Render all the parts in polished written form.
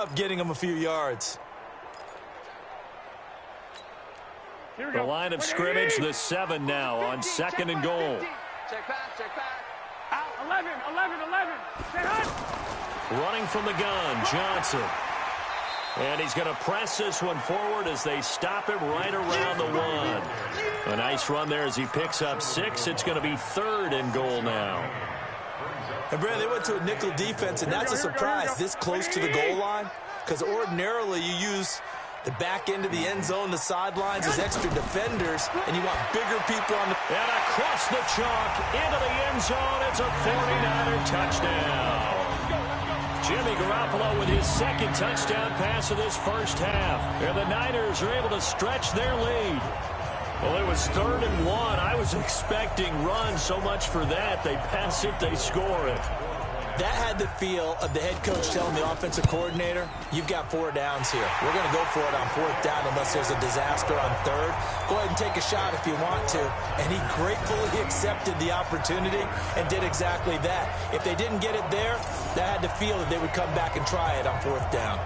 Up getting him a few yards. The line of scrimmage, the 7 now on 2nd and goal. Check back. Out, 11. Stay hot. Running from the gun, Johnson. And he's going to press this one forward as they stop him right around the 1. A nice run there as he picks up 6. It's going to be 3rd and goal now. And, Brad, they went to a nickel defense, and that's a surprise this close to the goal line, because ordinarily you use the back end of the end zone, the sidelines as extra defenders, and you want bigger people on the... And across the chalk, into the end zone, it's a 49er touchdown. Jimmy Garoppolo with his 2nd touchdown pass of this first half. And the Niners are able to stretch their lead. Well, it was 3rd and 1. I was expecting run, so much for that. They pass it, they score it. That had the feel of the head coach telling the offensive coordinator, you've got 4 downs here. We're going to go for it on 4th down unless there's a disaster on 3rd. Go ahead and take a shot if you want to. And he gratefully accepted the opportunity and did exactly that. If they didn't get it there, that had the feel that they would come back and try it on 4th down.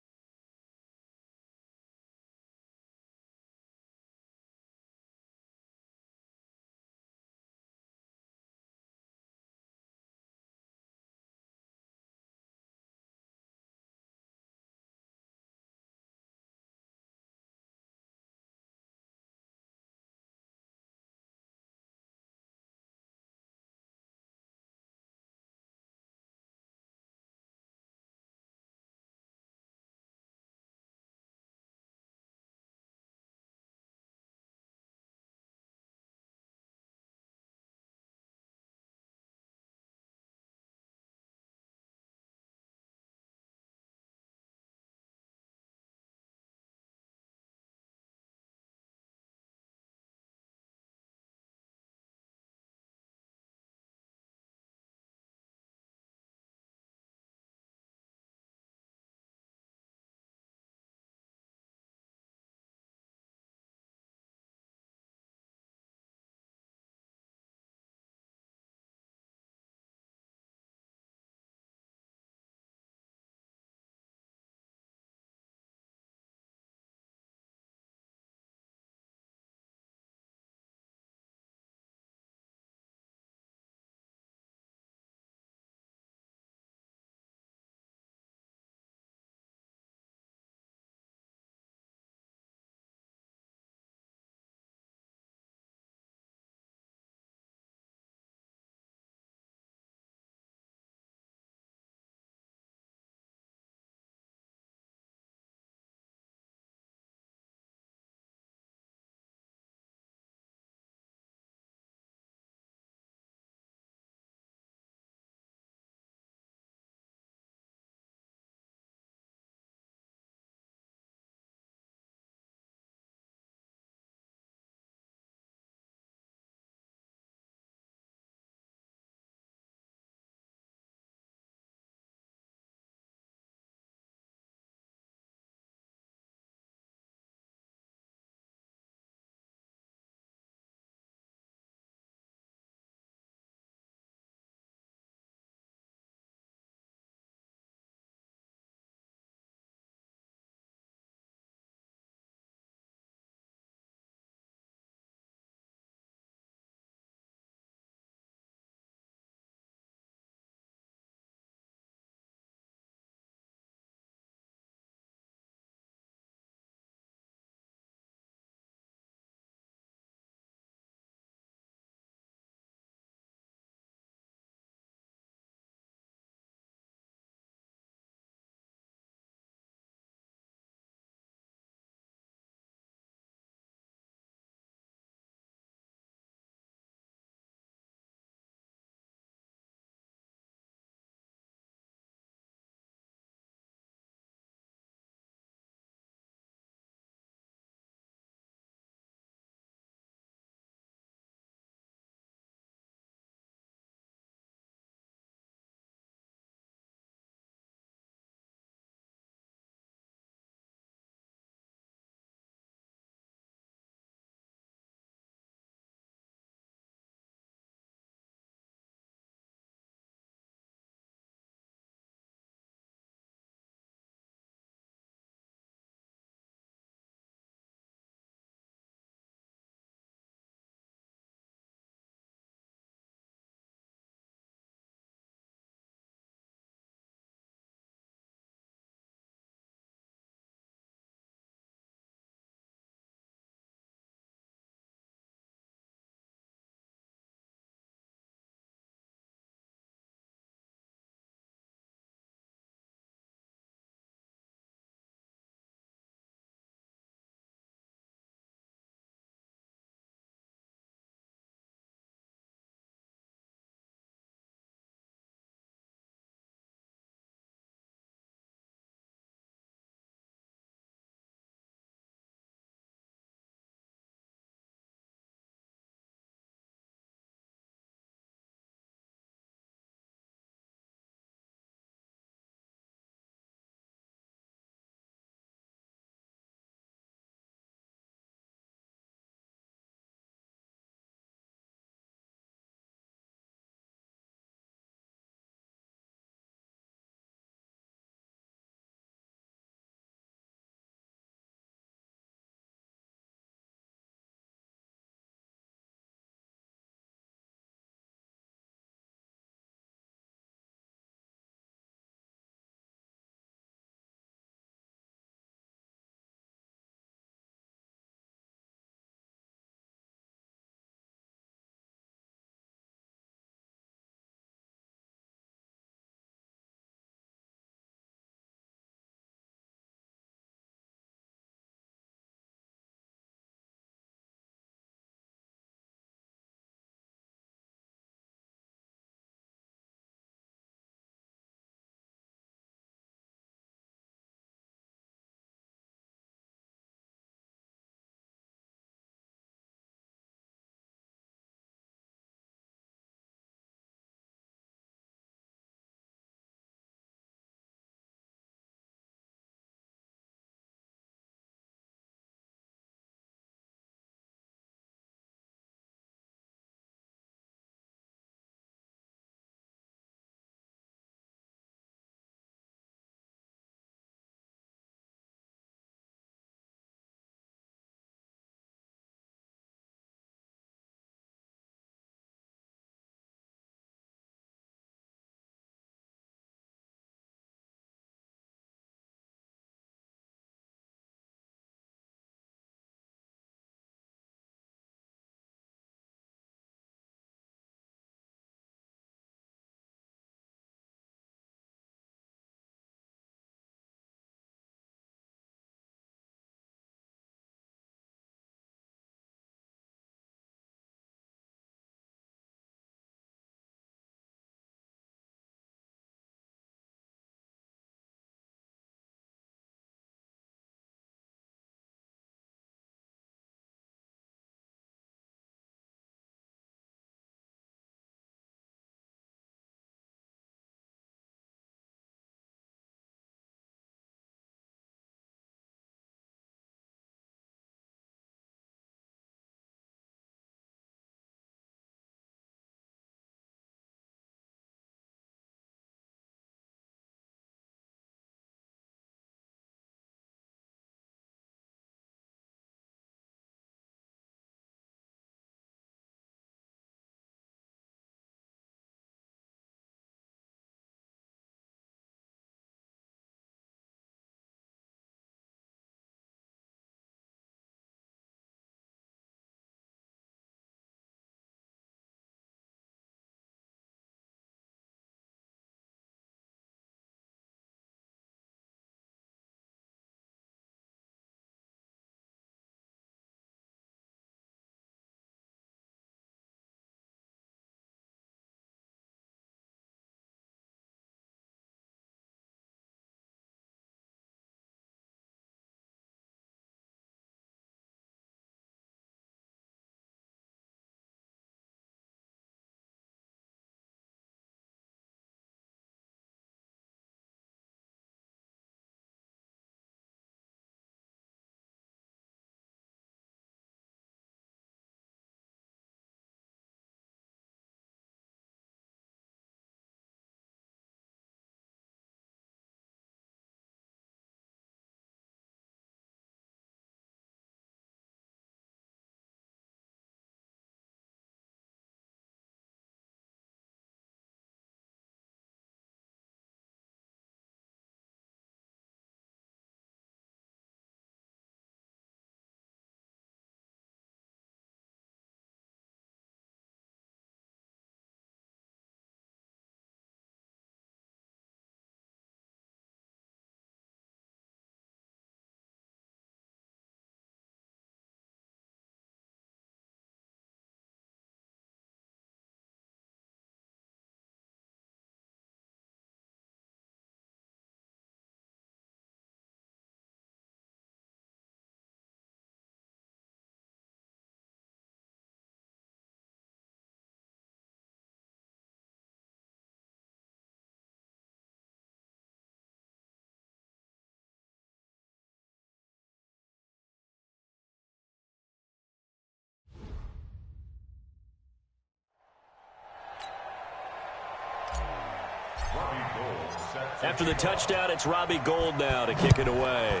After the touchdown, it's Robbie Gould now to kick it away.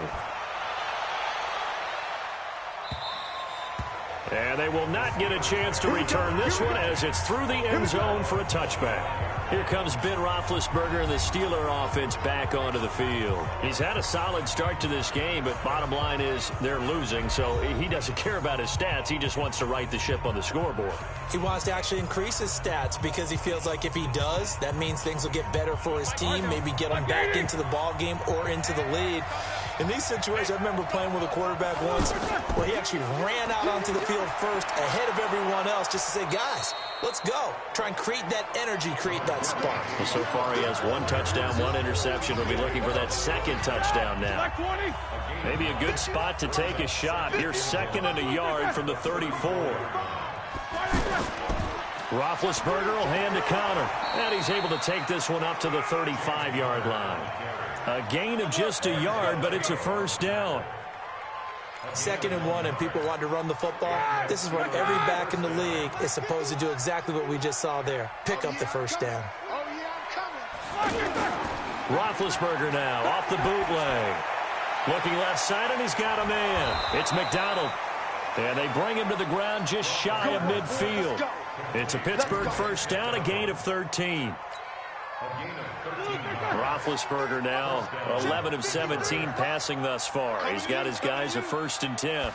And they will not get a chance to return this one as it's through the end zone for a touchback. Here comes Ben Roethlisberger and the Steeler offense back onto the field. He's had a solid start to this game, but bottom line is they're losing, so he doesn't care about his stats. He just wants to right the ship on the scoreboard. He wants to actually increase his stats because he feels like if he does, that means things will get better for his team, maybe get him back into the ball game or into the lead. In these situations, I remember playing with a quarterback once where he actually ran out onto the field first ahead of everyone else just to say, guys, let's go. Try and create that energy, create that spark. Well, so far he has 1 touchdown, 1 interception. He'll be looking for that second touchdown now. Maybe a good spot to take a shot. Here's 2nd and a yard from the 34. Roethlisberger will hand to Connor. And he's able to take this one up to the 35-yard line. A gain of just a yard, but it's a first down. 2nd and 1, and people want to run the football. This is where every back in the league is supposed to do exactly what we just saw there. Pick up the first down. Roethlisberger now off the bootleg. Looking left side, and he's got a man. It's McDonald. And they bring him to the ground just shy of midfield. It's a Pittsburgh first down, a gain of 13. Roethlisberger now 11 of 17 passing thus far. He's got his guys a 1st and 10.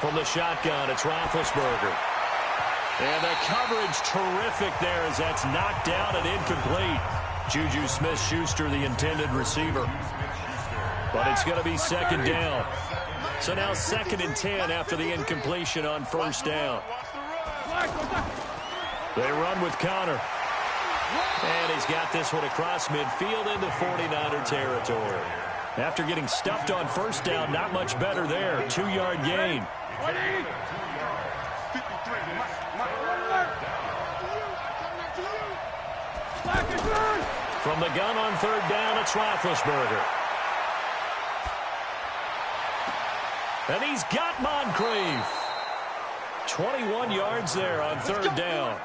From the shotgun, it's Roethlisberger. And the coverage terrific there as that's knocked down and incomplete. Juju Smith-Schuster, the intended receiver. But it's going to be 2nd down. So now 2nd and 10 after the incompletion on 1st down. They run with Connor. And he's got this one across midfield into 49er territory. After getting stuffed on 1st down, not much better there. 2-yard gain. From the gun on 3rd down, it's Roethlisberger. And he's got Moncrief. 21 yards there on 3rd down.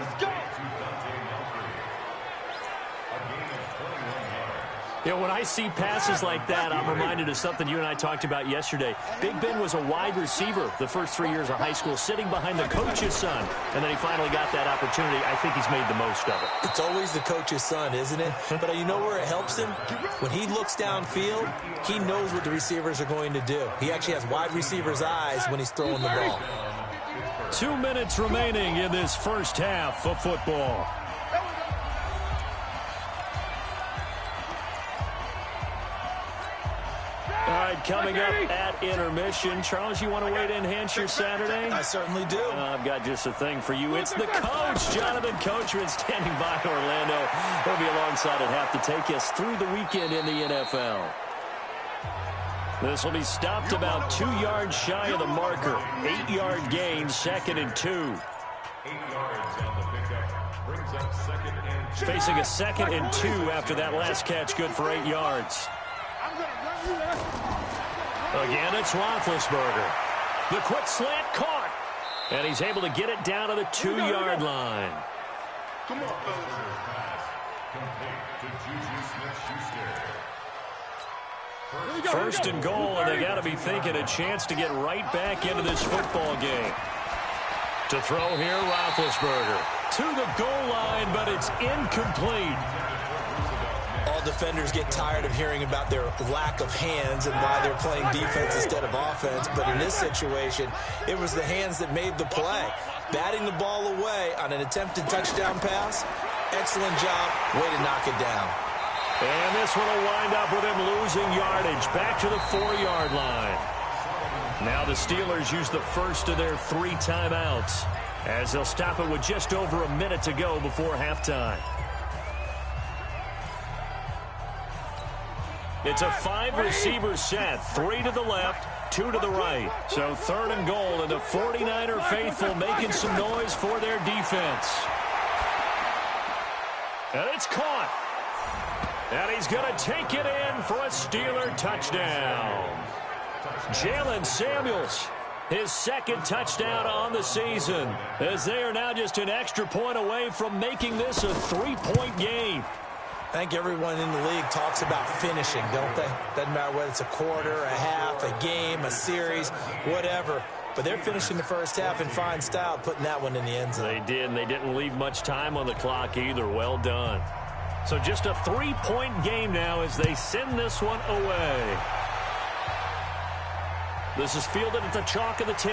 You know, when I see passes like that, I'm reminded of something you and I talked about yesterday. Big Ben was a wide receiver the first 3 years of high school, sitting behind the coach's son. And then he finally got that opportunity. I think he's made the most of it. It's always the coach's son, isn't it? But you know where it helps him? When he looks downfield, he knows what the receivers are going to do. He actually has wide receivers' eyes when he's throwing the ball. 2 minutes remaining in this first half of football. All right, coming up at intermission. Charles, you want to wait to enhance your Saturday? I certainly do. I've got just a thing for you. It's the coach, Jonathan Coachman, standing by Orlando. He'll be alongside at half to take us through the weekend in the NFL. This will be stopped about 2 yards shy of the marker. 8-yard gain, 2nd and 2. 8 yards on the pickup. Brings up 2nd and 2. Facing a 2nd and 2 after that last catch, good for 8 yards. Again, it's Roethlisberger. The quick slant caught. And he's able to get it down to the 2-yard line. Come on. Complete to Juju Smith-Schuster. 1st and goal, and they got to be thinking a chance to get right back into this football game. To throw here, Roethlisberger. To the goal line, but it's incomplete. All defenders get tired of hearing about their lack of hands and why they're playing defense instead of offense. But in this situation, it was the hands that made the play. Batting the ball away on an attempted touchdown pass. Excellent job. Way to knock it down. And this one will wind up with him losing yardage. Back to the 4-yard line. Now the Steelers use the first of their 3 timeouts, as they'll stop it with just over a minute to go before halftime. It's a 5-receiver set, 3 to the left, 2 to the right. So 3rd and goal, and the 49er faithful making some noise for their defense. And it's caught. And he's going to take it in for a Steeler touchdown. Jalen Samuels, his 2nd touchdown on the season, as they are now just an extra point away from making this a 3-point game. I think everyone in the league talks about finishing, don't they? Doesn't matter whether it's a quarter, a half, a game, a series, whatever. But they're finishing the first half in fine style, putting that one in the end zone. They did, and they didn't leave much time on the clock either. Well done. So just a 3-point game now as they send this one away. This is fielded at the chalk of the 10.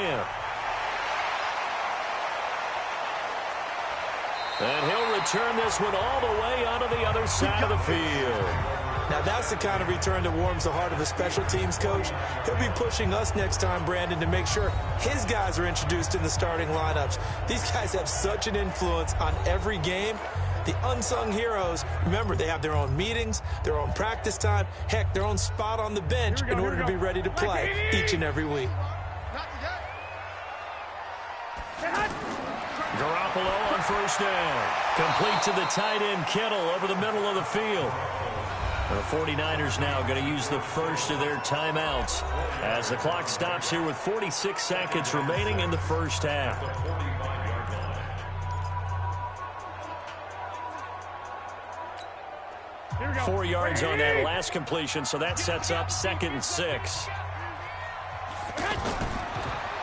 And he'll return this one all the way onto the other side of the field. Now, that's the kind of return that warms the heart of a special teams coach. He'll be pushing us next time, Brandon, to make sure his guys are introduced in the starting lineups. These guys have such an influence on every game. The unsung heroes, remember, they have their own meetings, their own practice time, heck, their own spot on the bench in order to be ready to play each and every week. Garoppolo on first down. Complete to the tight end, Kittle, over the middle of the field. The 49ers now going to use the first of their timeouts as the clock stops here with 46 seconds remaining in the first half. Go. 4 yards on that last completion, so that sets up 2nd and 6.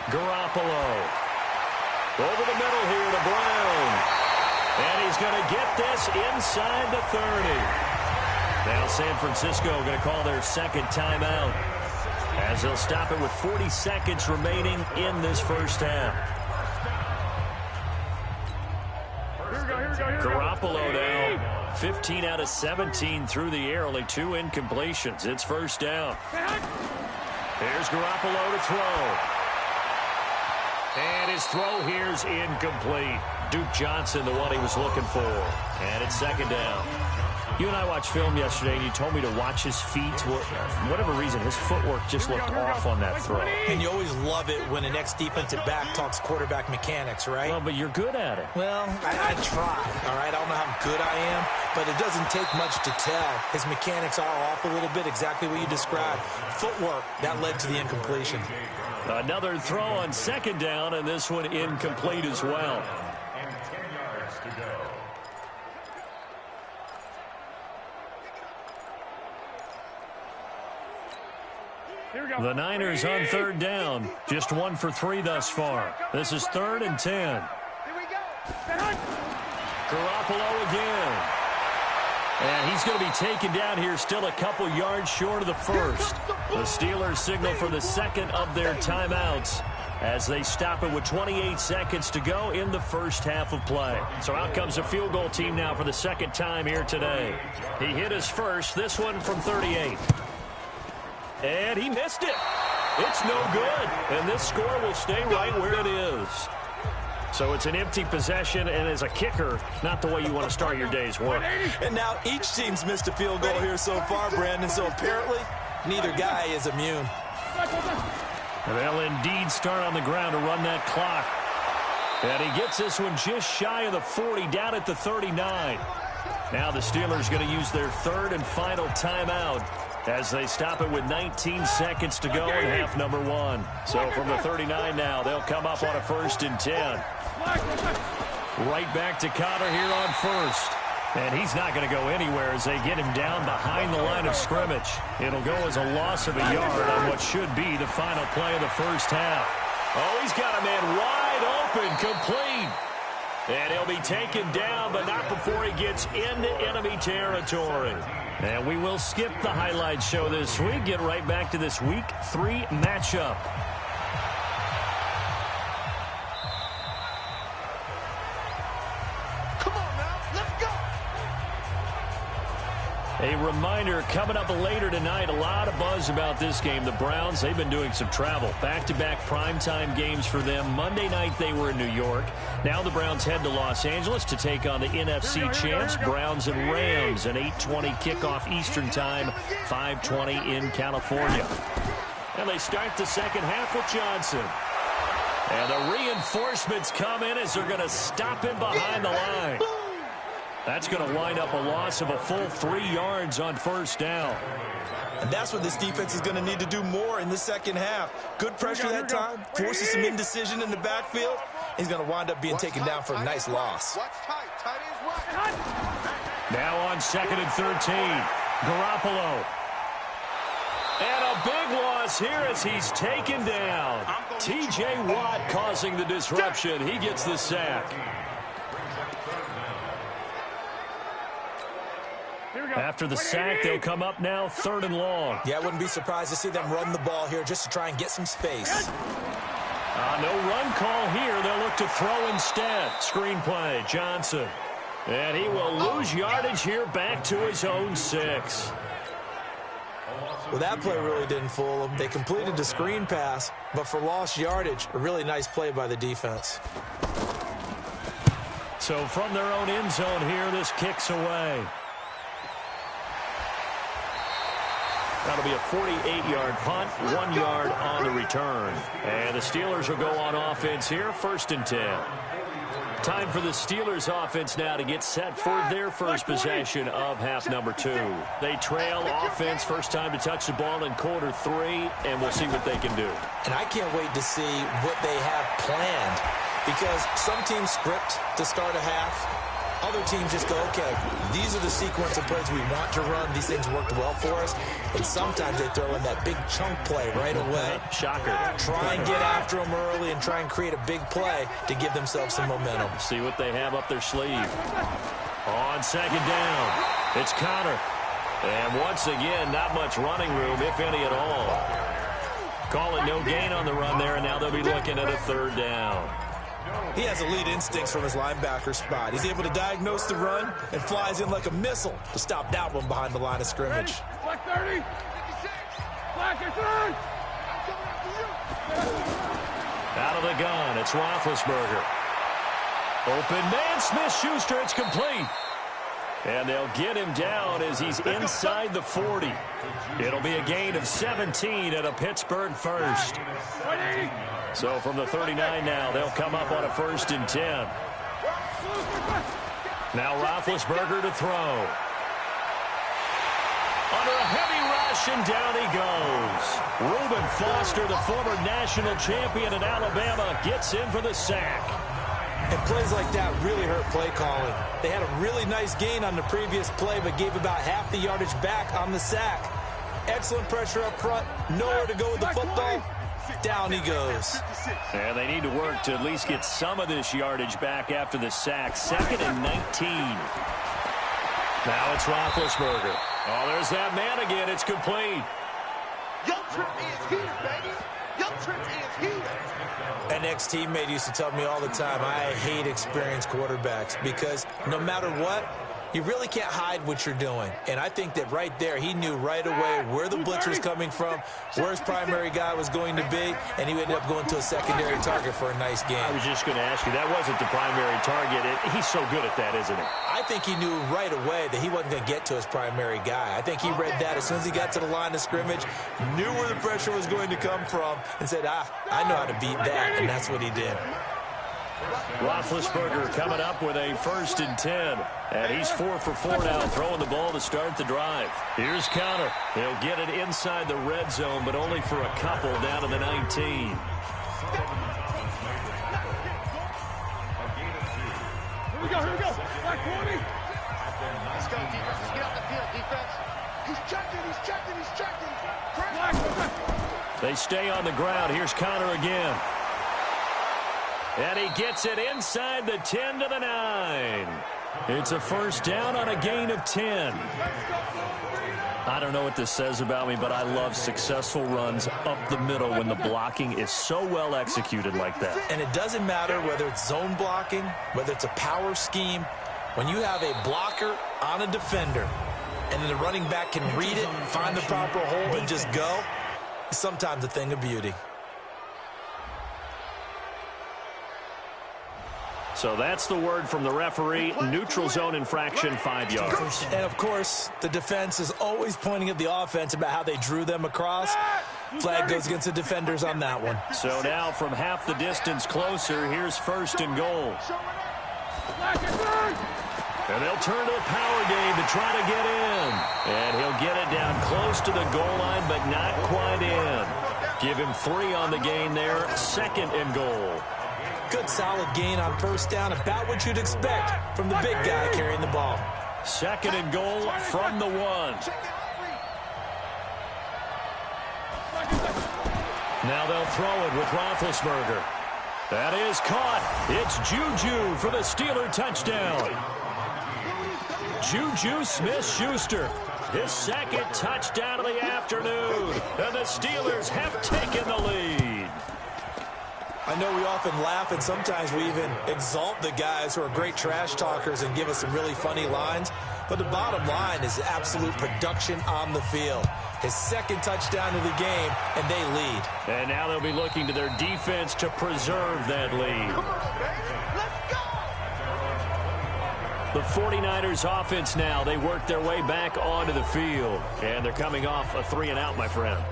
Garoppolo over the middle here to Brown. And he's going to get this inside the 30. Now San Francisco going to call their second timeout as they'll stop it with 40 seconds remaining in this first half. Garoppolo now 15 out of 17 through the air, only 2 incompletions. It's first down. Here's Garoppolo to throw. And his throw here's incomplete. Duke Johnson, the one he was looking for. And it's second down. You and I watched film yesterday, and you told me to watch his feet. For whatever reason, his footwork just looked off on that throw. And you always love it when an ex-defensive back talks quarterback mechanics, right? Well, but you're good at it. Well, I try, all right? I don't know how good I am, but it doesn't take much to tell. His mechanics are off a little bit, exactly what you described. Footwork, that led to the incompletion. Another throw on second down, and this one incomplete as well. And 10 yards to go. The Niners on third down. Just 1 for 3 thus far. This is 3rd and 10. Here we go. Garoppolo again. And he's going to be taken down here still a couple yards short of the first. The Steelers signal for the second of their timeouts as they stop it with 28 seconds to go in the first half of play. So out comes a field goal team now for the second time here today. He hit his first, this one from 38. And he missed it. It's no good. And this score will stay right where it is. So it's an empty possession, and as a kicker, not the way you want to start your day's work. And now each team's missed a field goal here so far, Brandon, so apparently neither guy is immune. And they'll indeed start on the ground to run that clock. And he gets this one just shy of the 40, down at the 39. Now the Steelers going to use their third and final timeout as they stop it with 19 seconds to go in half number 1. So from the 39 now, they'll come up on a 1st and 10. Right back to Connor here on first. And he's not going to go anywhere as they get him down behind the line of scrimmage. It'll go as a loss of a yard on what should be the final play of the first half. Oh, he's got a man wide open, complete. And he'll be taken down, but not before he gets into enemy territory. And we will skip the highlight show this week. Get right back to this Week 3 matchup. Come on now, let's go. A reminder, coming up later tonight, a lot of buzz about this game. The Browns, they've been doing some travel. Back-to-back primetime games for them. Monday night, they were in New York. Now the Browns head to Los Angeles to take on the NFC champs, Browns and Rams, an 8:20 kickoff Eastern time, 5:20 in California. And they start the second half with Johnson. And the reinforcements come in as they're going to stop him behind the line. That's going to wind up a loss of a full 3 yards on first down. And that's what this defense is going to need to do more in the second half. Good pressure that time, forces some indecision in the backfield. He's going to wind up being taken down for a nice loss. Watch tight, tight is right. Now on 2nd and 13. Garoppolo. And a big loss here as he's taken down. T.J. Watt causing the disruption. He gets the sack. After the sack, they'll come up now 3rd and long. Yeah, I wouldn't be surprised to see them run the ball here just to try and get some space. No run call here. They'll look to throw instead. Screenplay, Johnson. And he will lose yardage here back to his own 6. Well, that play really didn't fool them. They completed the screen pass, but for lost yardage, a really nice play by the defense. So from their own end zone here, this kicks away. That'll be a 48-yard punt, 1 yard on the return. And the Steelers will go on offense here, 1st and 10. Time for the Steelers offense now to get set for their first possession of half number 2. They trail offense, first time to touch the ball in quarter 3, and we'll see what they can do. And I can't wait to see what they have planned, because some teams script to start a half. Other teams just go, okay, these are the sequence of plays we want to run. These things worked well for us. And sometimes they throw in that big chunk play right away. Shocker. Try and get after them early and try and create a big play to give themselves some momentum. See what they have up their sleeve. On 2nd down, it's Connor. And once again, not much running room, if any at all. Call it no gain on the run there, and now they'll be looking at a 3rd down. He has elite instincts from his linebacker spot. He's able to diagnose the run and flies in like a missile to stop that one behind the line of scrimmage. Black 30. Black is on. Out of the gun, it's Roethlisberger. Open man, Smith-Schuster, it's complete. And they'll get him down as he's inside the 40. It'll be a gain of 17 at a Pittsburgh first. So from the 39 now, they'll come up on a 1st and 10. Now Roethlisberger to throw. Under a heavy rush, and down he goes. Reuben Foster, the former national champion in Alabama, gets in for the sack. And plays like that really hurt play calling. They had a really nice gain on the previous play, but gave about half the yardage back on the sack. Excellent pressure up front. Nowhere to go with the football. Down he goes. And they need to work to at least get some of this yardage back after the sack. 2nd and 19. Now it's Roethlisberger. Oh, there's that man again. It's complete. Young Trip is here, baby. Young Trip is here. An ex-teammate used to tell me all the time, I hate experienced quarterbacks because no matter what, you really can't hide what you're doing. And I think that right there, he knew right away where the blitz was coming from, where his primary guy was going to be, and he ended up going to a secondary target for a nice game. I was just going to ask you, that wasn't the primary target. He's so good at that, isn't he? I think he knew right away that he wasn't going to get to his primary guy. I think he read that as soon as he got to the line of scrimmage, knew where the pressure was going to come from, and said, I know how to beat that, and that's what he did. Roethlisberger coming up with a 1st and 10. And he's 4 for 4 now, throwing the ball to start the drive. Here's Connor. He'll get it inside the red zone, but only for a couple down to the 19. Here we go. Black 20. Let's go, defense. Let's get off the field, defense. He's checking. Black. They stay on the ground. Here's Connor again. And he gets it inside the 10 to the 9. It's a 1st down on a gain of 10. I don't know what this says about me, but I love successful runs up the middle when the blocking is so well executed like that. And it doesn't matter whether it's zone blocking, whether it's a power scheme. When you have a blocker on a defender, and then the running back can read it, find the proper hole, and just go, it's sometimes a thing of beauty. So that's the word from the referee. Neutral zone infraction, 5 yards. And, of course, the defense is always pointing at the offense about how they drew them across. Flag goes against the defenders on that one. So now from half the distance closer, here's 1st and goal. And they'll turn to the power game to try to get in. And he'll get it down close to the goal line, but not quite in. Give him 3 on the gain there. 2nd and goal. Good solid gain on 1st down, about what you'd expect from the big guy carrying the ball. Second and goal from the 1. Now they'll throw it with Roethlisberger. That is caught. It's Juju for the Steeler touchdown. Juju Smith-Schuster, his second touchdown of the afternoon. And the Steelers have taken the lead. I know we often laugh, and sometimes we even exalt the guys who are great trash talkers and give us some really funny lines. But the bottom line is absolute production on the field. His second touchdown of the game, and they lead. And now they'll be looking to their defense to preserve that lead. The 49ers offense now, they work their way back onto the field. And they're coming off a 3-and-out, my friend.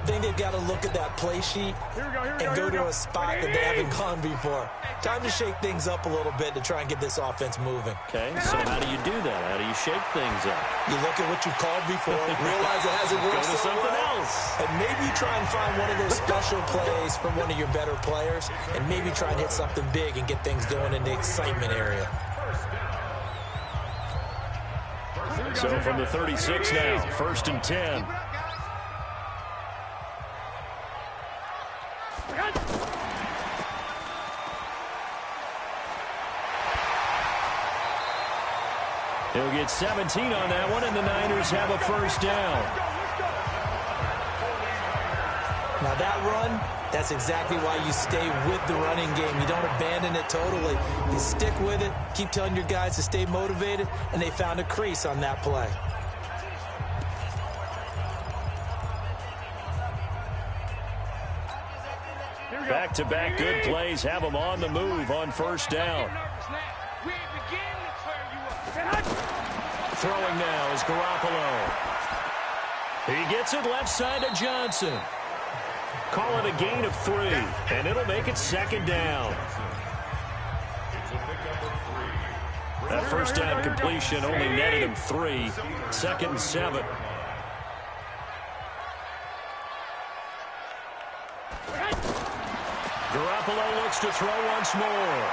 I think they've got to look at that play sheet and go to a spot that they haven't gone before. Time to shake things up a little bit to try and get this offense moving. Okay, so how do you do that? How do you shake things up? You look at what you called before, realize it hasn't worked Go to something else. And maybe try and find one of those special plays from one of your better players, and maybe try and hit something big and get things going in the excitement area. So from the 36 now, 1st and 10. He'll get 17 on that one, and the Niners have a first down. Now that run, that's exactly why you stay with the running game. You don't abandon it totally. You stick with it, keep telling your guys to stay motivated, and they found a crease on that play. Back-to-back good plays have them on the move on first down. Throwing now is Garoppolo. He gets it left side to Johnson. Call it a gain of 3, and it'll make it second down. That first down completion only netted him 3. 2nd and 7. Garoppolo looks to throw once more.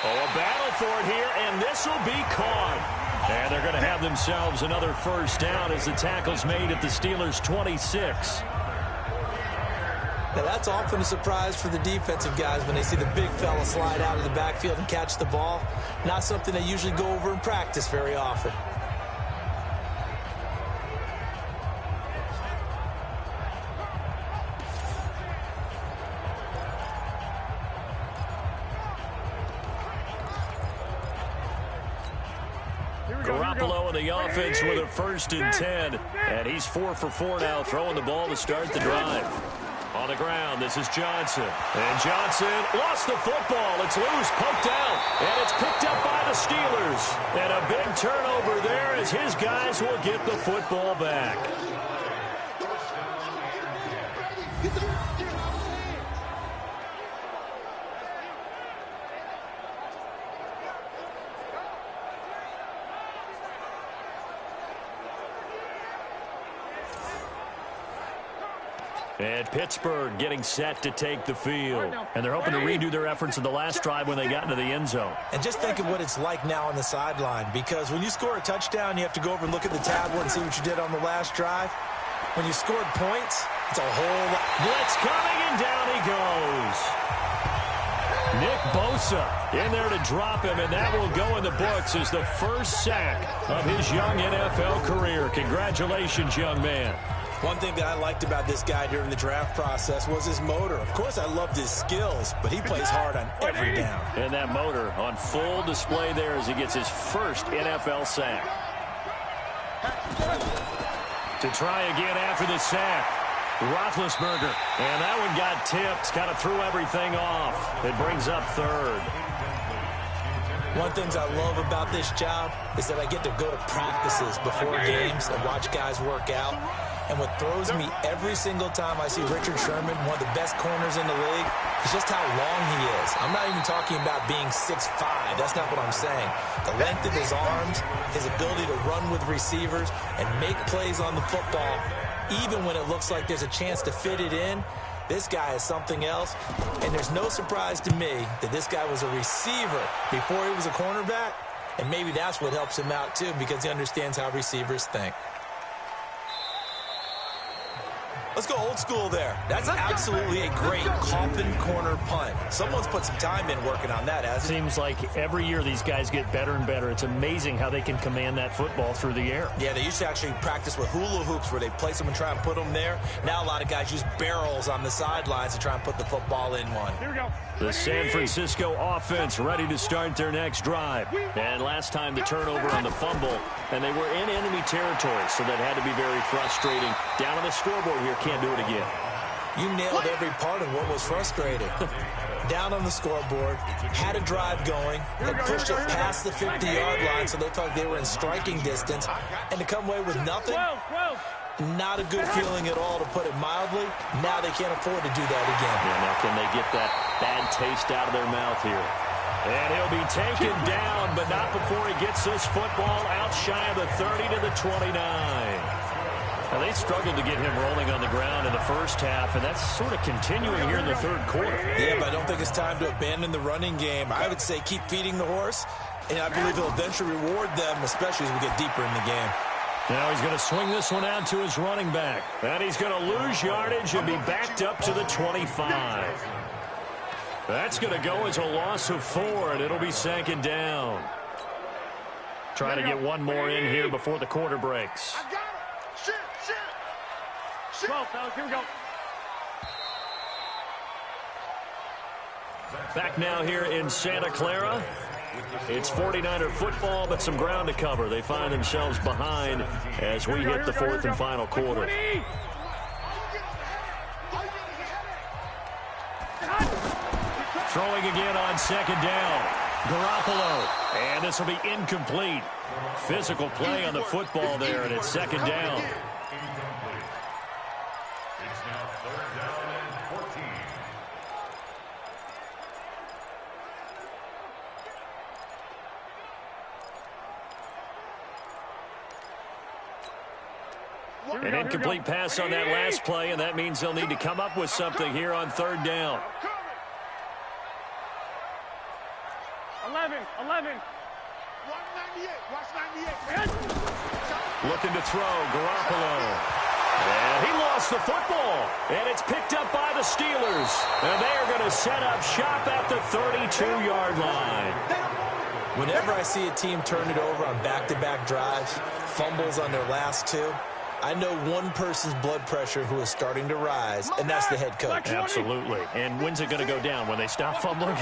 Oh, a battle for it here, and this will be caught. And they're going to have themselves another first down as the tackle's made at the Steelers' 26. Now, that's often a surprise for the defensive guys when they see the big fella slide out of the backfield and catch the ball. Not something they usually go over in practice very often. Garoppolo in the offense with a 1st and 10. And he's 4 for 4 now, throwing the ball to start the drive. On the ground, this is Johnson. And Johnson lost the football. It's loose, poked out, and it's picked up by the Steelers. And a big turnover there as his guys will get the football back. And Pittsburgh getting set to take the field. And they're hoping to redo their efforts in the last drive when they got into the end zone. And just think of what it's like now on the sideline, because when you score a touchdown, you have to go over and look at the tablet and see what you did on the last drive. When you scored points, it's a whole lot. Blitz coming, and down he goes. Nick Bosa in there to drop him, and that will go in the books as the first sack of his young NFL career. Congratulations, young man. One thing that I liked about this guy during the draft process was his motor. Of course, I loved his skills, but he plays hard on every down. And that motor on full display there as he gets his first NFL sack. To try again after the sack, Roethlisberger. And that one got tipped, kind of threw everything off. It brings up 3rd. One thing I love about this job is that I get to go to practices before games and watch guys work out. And what throws me every single time I see Richard Sherman, one of the best corners in the league, is just how long he is. I'm not even talking about being 6'5". That's not what I'm saying. The length of his arms, his ability to run with receivers and make plays on the football, even when it looks like there's a chance to fit it in. This guy is something else, and there's no surprise to me that this guy was a receiver before he was a cornerback, And maybe that's what helps him out, too, because he understands how receivers think. Let's go old school there. That's absolutely a great coffin corner punt. Someone's put some time in working on that, hasn't it? Seems like every year these guys get better and better. It's amazing how they can command that football through the air. Yeah, they used to actually practice with hula hoops where they place them and try and put them there. Now a lot of guys use barrels on the sidelines to try and put the football in one. Here we go. The San Francisco offense ready to start their next drive. And last time the turnover on the fumble, and they were in enemy territory, so that had to be very frustrating. Down on the scoreboard here, can't do it again. You nailed every part of what was frustrating. Down on the scoreboard, had a drive going, and pushed it past the 50-yard line, so they thought they were in striking distance, and to come away with nothing, not a good feeling at all, to put it mildly. Now they can't afford to do that again. Yeah, now can they get that bad taste out of their mouth here? And he'll be taken down, but not before he gets this football out shy of the 30 to the 29. Now, they struggled to get him rolling on the ground in the first half, and that's sort of continuing here in the third quarter. Yeah, but I don't think it's time to abandon the running game. I would say keep feeding the horse, and I believe it'll eventually reward them, especially as we get deeper in the game. Now he's going to swing this one out to his running back. And he's going to lose yardage and be backed up to the 25. That's going to go as a loss of 4, and it'll be second down. Trying to get one more in here before the quarter breaks. I got it. Shit. 12, fellas, here we go. Back now here in Santa Clara. It's 49er football, but some ground to cover. They find themselves behind as we hit the fourth and final quarter. Throwing again on second down. Garoppolo. And this will be incomplete. Physical play on the football there, and it's second down. It's now third down and 14. An incomplete pass on that last play, and that means they'll need to come up with something here on third down. 11. 198. Watch 98. Looking to throw, Garoppolo. And he lost the football. And it's picked up by the Steelers. And they are going to set up shop at the 32-yard line. Whenever I see a team turn it over on back-to-back drives, fumbles on their last two, I know one person's blood pressure who is starting to rise, and that's the head coach. Absolutely. And when's it going to go down? When they stop fumbling?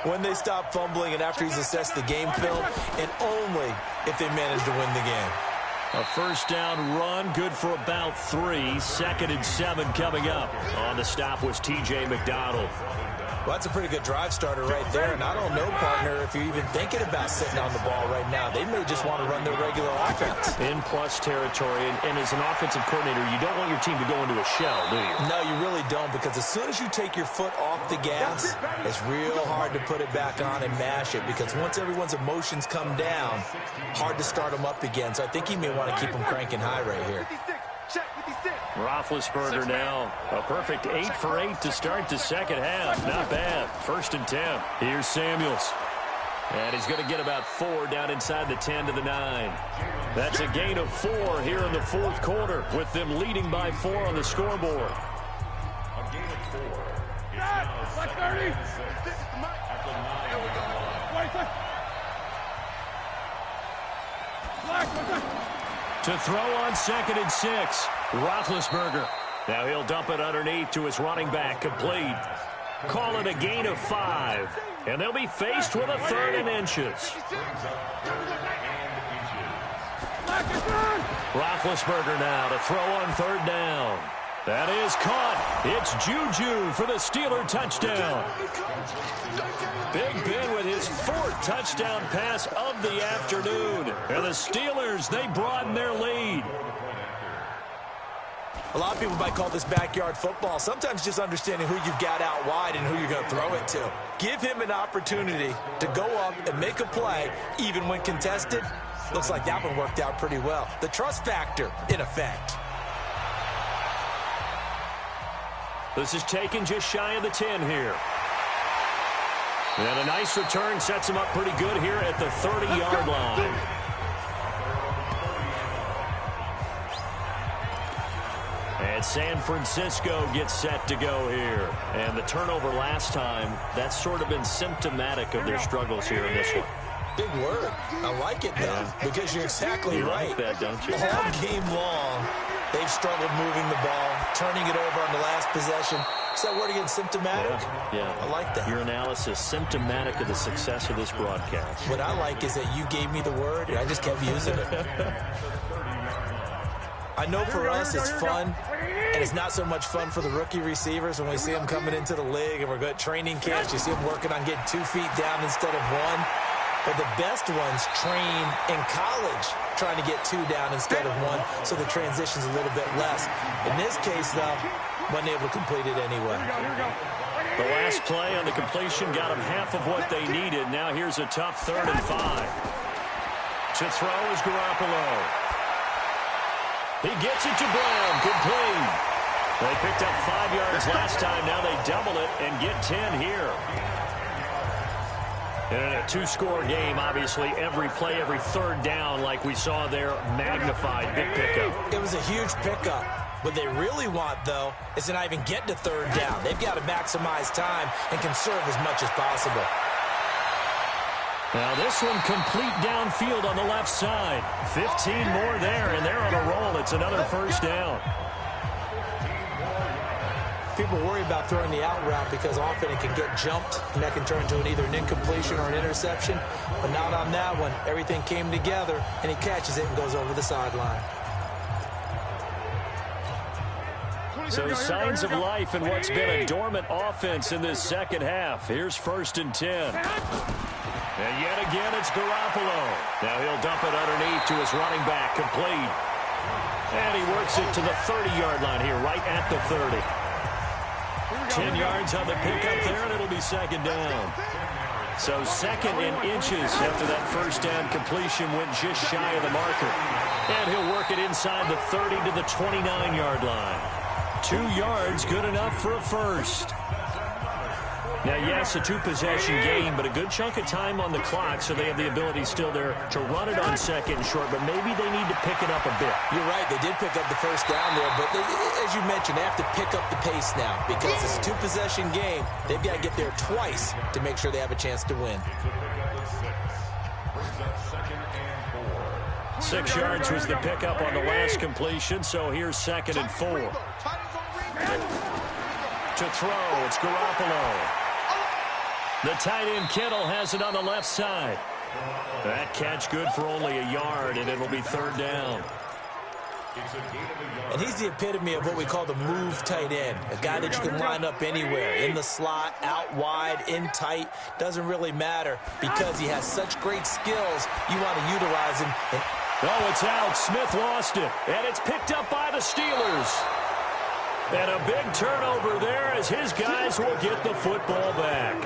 When they stop fumbling and after he's assessed the game film, and only if they manage to win the game. A first down run, good for about 3. 2nd and 7 coming up. On the stop was T.J. McDonald. Well, that's a pretty good drive starter right there, and I don't know, partner, if you're even thinking about sitting on the ball right now. They may just want to run their regular offense. In plus territory, and as an offensive coordinator, you don't want your team to go into a shell, do you? No, you really don't, because as soon as you take your foot off the gas, it's real hard to put it back on and mash it, because once everyone's emotions come down, hard to start them up again. So I think he may want to keep them cranking high right here. Roethlisberger now, a perfect 8 for 8 to start the second half. Not bad. 1st and 10. Here's Samuels. And he's going to get about 4 down inside the 10 to the 9. That's a gain of 4 here in the fourth quarter, with them leading by 4 on the scoreboard. A gain of 4. It's now 30. at the 9-yard line. To throw on 2nd and 6. Roethlisberger. Now he'll dump it underneath to his running back. Complete. Call it a gain of 5. And they'll be faced with a 3rd and inches. Roethlisberger now to throw on 3rd down. That is caught. It's Juju for the Steeler touchdown. Big Ben with his 4th touchdown pass of the afternoon. And the Steelers, they broaden their lead. A lot of people might call this backyard football. Sometimes just understanding who you've got out wide and who you're going to throw it to. Give him an opportunity to go up and make a play, even when contested. Looks like that one worked out pretty well. The trust factor, in effect. This is taken just shy of the 10 here. And a nice return sets him up pretty good here at the 30-yard line. And San Francisco gets set to go here. And the turnover last time, that's sort of been symptomatic of their struggles here in this one. Big word. I like it, though, because you're exactly right. You like that, don't you? All game long, they've struggled moving the ball, turning it over on the last possession. Is that word again, symptomatic? Yeah. I like that. Your analysis, symptomatic of the success of this broadcast. What I like is that you gave me the word, and I just kept using it. I know for us it's fun, and it's not so much fun for the rookie receivers when we see them coming into the league and we're good training camps. You see them working on getting 2 feet down instead of 1. But the best ones train in college trying to get 2 down instead of 1, so the transition's a little bit less. In this case, though, wasn't able to complete it anyway. The last play on the completion got them half of what they needed. Now here's a tough 3rd and 5. To throw is Garoppolo. He gets it to Brown, complete. They picked up 5 yards last time. Now they double it and get 10 here. And in a 2-score game, obviously, every play, every 3rd down, like we saw there, magnified. Big pickup. It was a huge pickup. What they really want, though, is to not even get to 3rd down. They've got to maximize time and conserve as much as possible. Now this one complete downfield on the left side. 15 more there, and they're on a roll. It's another 1st down. People worry about throwing the out route because often it can get jumped, and that can turn into either an incompletion or an interception. But not on that one. Everything came together, and he catches it and goes over the sideline. So signs of life in what's been a dormant offense in this second half. Here's 1st and 10. And yet again, it's Garoppolo. Now he'll dump it underneath to his running back, complete. And he works it to the 30-yard line here, right at the 30. 10 yards on the pickup there, and it'll be 2nd down. So 2nd and inches after that 1st down completion went just shy of the marker. And he'll work it inside the 30 to the 29-yard line. 2 yards, good enough for a 1st. Now, yes, a 2-possession game, but a good chunk of time on the clock, so they have the ability still there to run it on 2nd and short, but maybe they need to pick it up a bit. You're right, they did pick up the 1st down there, but as you mentioned, they have to pick up the pace now because it's a 2-possession game. They've got to get there twice to make sure they have a chance to win. 6 yards was the pickup on the last completion, so here's 2nd and 4. To throw, it's Garoppolo. The tight end Kittle has it on the left side. That catch good for only a yard, and it'll be 3rd down. And he's the epitome of what we call the move tight end, a guy that you can line up anywhere, in the slot, out wide, in tight, doesn't really matter because he has such great skills. You want to utilize him. Oh, it's out. Smith lost it, and it's picked up by the Steelers. And a big turnover there as his guys will get the football back.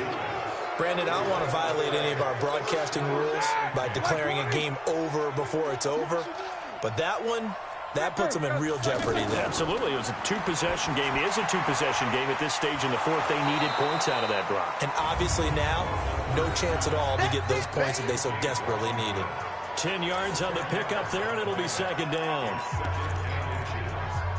Brandon, I don't want to violate any of our broadcasting rules by declaring a game over before it's over. But that one, that puts them in real jeopardy there. Absolutely. It was a 2-possession game. It is a 2-possession game at this stage in the 4th. They needed points out of that drive. And obviously now, no chance at all to get those points that they so desperately needed. 10 yards on the pickup there, and it'll be 2nd down.